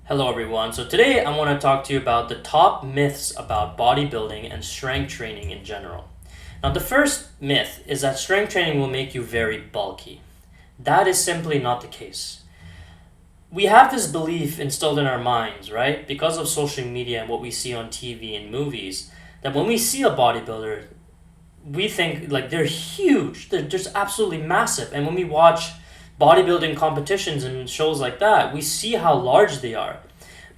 Hello, everyone. So, today I want to talk to you about the top myths about bodybuilding and strength training in general. Now, the first myth is that strength training will make you very bulky. That is simply not the case. We have this belief instilled in our minds, right? Because of social media and what we see on TV and movies, that when we see a bodybuilder, we think like they're huge, they're just absolutely massive. And when we watch bodybuilding competitions and shows like that, we see how large they are.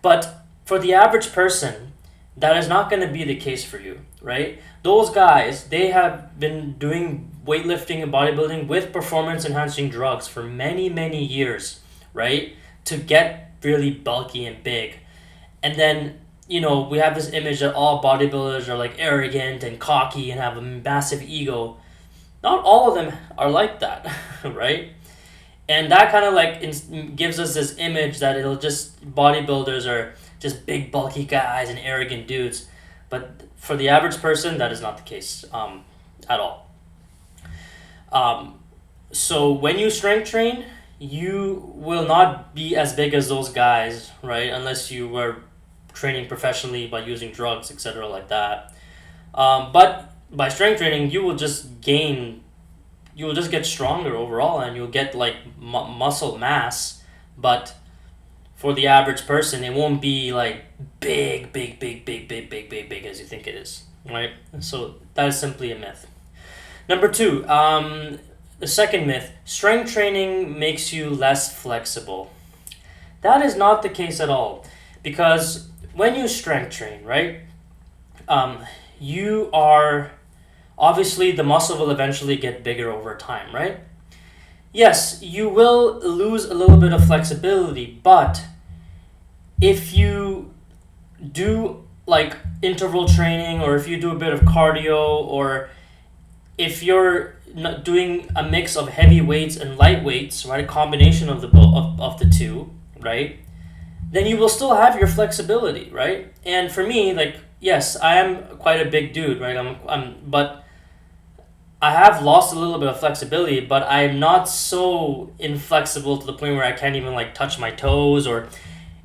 But for the average person, that is not going to be the case for you, right? Those guys, they have been doing weightlifting and bodybuilding with performance enhancing drugs for many, many years, right? To get really bulky and big. And then, we have this image that all bodybuilders are like arrogant and cocky and have a massive ego. Not all of them are like that, right? And that kind of gives us this image that it'll just bodybuilders are just big bulky guys and arrogant dudes. But for the average person, that is not the case at all. So when you strength train, you will not be as big as those guys, right? Unless you were training professionally by using drugs, etc., like that. But by strength training, you will just get stronger overall, and you'll get like muscle mass. But for the average person, it won't be like big as you think it is, right? So that is simply a myth. Number two, the second myth: strength training makes you less flexible. That is not the case at all, because when you strength train, right, you are obviously the muscle will eventually get bigger over time, right? Yes, you will lose a little bit of flexibility, but if you do like interval training, or if you do a bit of cardio, or if you're not doing a mix of heavy weights and light weights, right, a combination of the two, right, then you will still have your flexibility, right? And for me, like, yes, I am quite a big dude, right? But I have lost a little bit of flexibility, but I'm not so inflexible to the point where I can't even like touch my toes.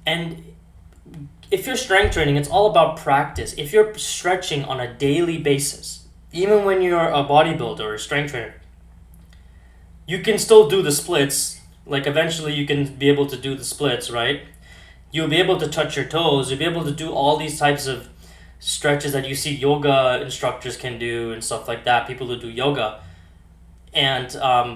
And if you're strength training, it's all about practice. If you're stretching on a daily basis, even when you're a bodybuilder or a strength trainer, you can still do the splits. Like eventually you can be able to do the splits, right? You'll be able to touch your toes. You'll be able to do all these types of stretches that you see yoga instructors can do and stuff like that, people who do yoga. And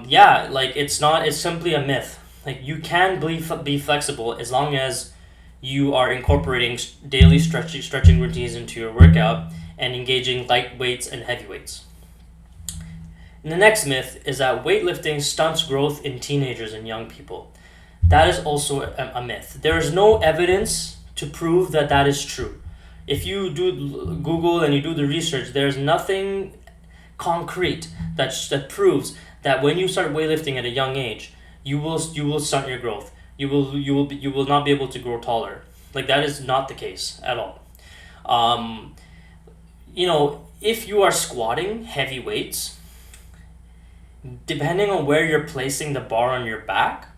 it's simply a myth. Like, you can be flexible as long as you are incorporating daily stretching routines into your workout and engaging light weights and heavy weights. And the next myth is that weightlifting stunts growth in teenagers and young people. That is also a myth. There is no evidence to prove that is true. If you do Google and you do the research, there's nothing concrete that proves that when you start weightlifting at a young age, you will stunt your growth. You will not be able to grow taller. Like, that is not the case at all. If you are squatting heavy weights, depending on where you're placing the bar on your back,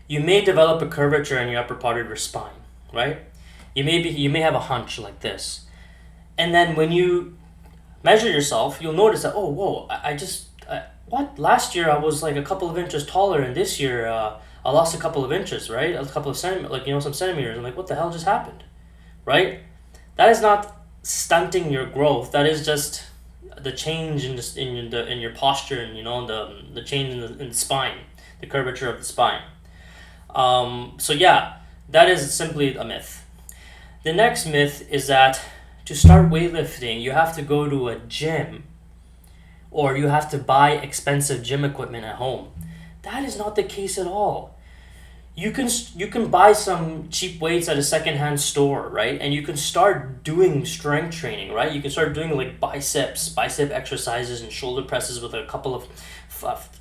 you may develop a curvature in your upper part of your spine, right? You may have a hunch like this, and then when you measure yourself, you'll notice that, oh, whoa, what? Last year I was like a couple of inches taller, and this year I lost a couple of inches, right? A couple of some centimeters. I'm like, what the hell just happened, right? That is not stunting your growth. That is just the change in your posture, and the change in the spine, the curvature of the spine. So yeah, that is simply a myth. The next myth is that to start weightlifting, you have to go to a gym or you have to buy expensive gym equipment at home. That is not the case at all. You can buy some cheap weights at a secondhand store, right? And you can start doing strength training, right? You can start doing like bicep exercises and shoulder presses with a couple of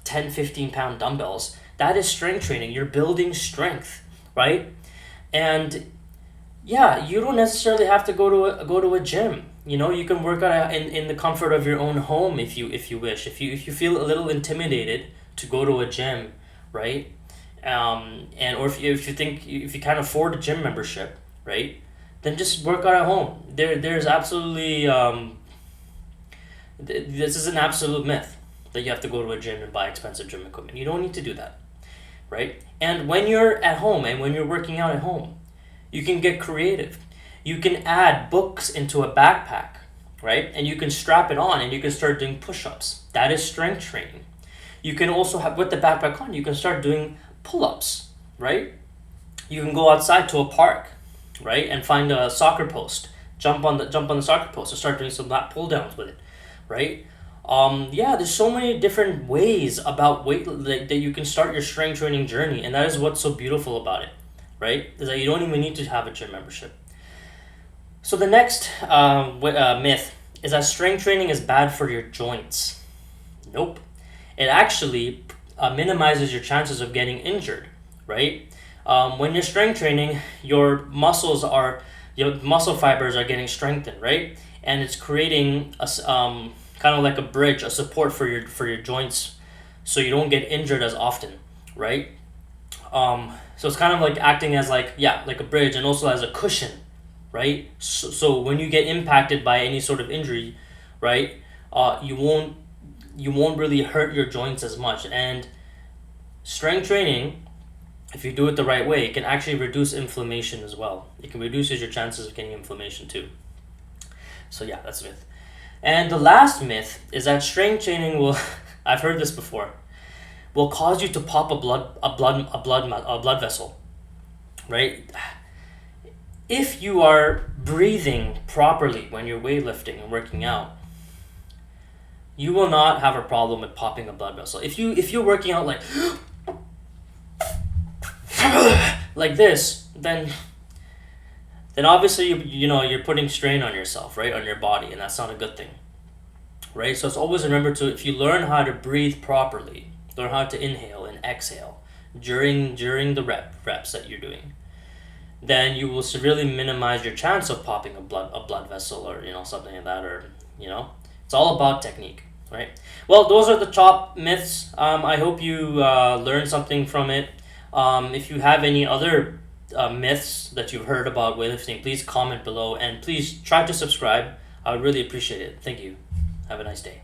10, 15-pound dumbbells. That is strength training. You're building strength, right? And yeah, you don't necessarily have to go to a gym. You can work out in the comfort of your own home if you wish. If you feel a little intimidated to go to a gym, right? And or if you think if you can't afford a gym membership, right, then just work out at home. There's absolutely this is an absolute myth that you have to go to a gym and buy expensive gym equipment. You don't need to do that, right? And when you're at home and when you're working out at home, you can get creative. You can add books into a backpack, right? And you can strap it on and you can start doing push-ups. That is strength training. You can also have, with the backpack on, you can start doing pull-ups, right? You can go outside to a park, right, and find a soccer post. Jump on the soccer post and start doing some lat pull downs with it, right? Yeah, there's so many different ways about weight that you can start your strength training journey, and that is what's so beautiful about it, right? Is that you don't even need to have a gym membership. So the next myth is that strength training is bad for your joints. Nope. It actually minimizes your chances of getting injured, right? When you're strength training, your muscle fibers are getting strengthened, right? And it's creating a kind of like a bridge, a support for your joints, so you don't get injured as often, right? So it's kind of like acting as like a bridge and also as a cushion, right? So when you get impacted by any sort of injury, right, you won't really hurt your joints as much. And strength training, if you do it the right way, it can actually reduce inflammation as well. It can reduce your chances of getting inflammation too. So yeah, that's a myth. And the last myth is that strength training will I've heard this before, will cause you to pop a blood vessel, right? If you are breathing properly when you're weightlifting and working out, you will not have a problem with popping a blood vessel. If you're working out like like this, then obviously you're putting strain on yourself, right, on your body, and that's not a good thing, right? So it's always remember to, if you learn how to breathe properly, learn how to inhale and exhale during the reps that you're doing, then you will severely minimize your chance of popping a blood vessel or something like that, or it's all about technique, right? Well, those are the top myths. I hope you learned something from it. If you have any other myths that you've heard about weightlifting, please comment below and please try to subscribe. I would really appreciate it. Thank you. Have a nice day.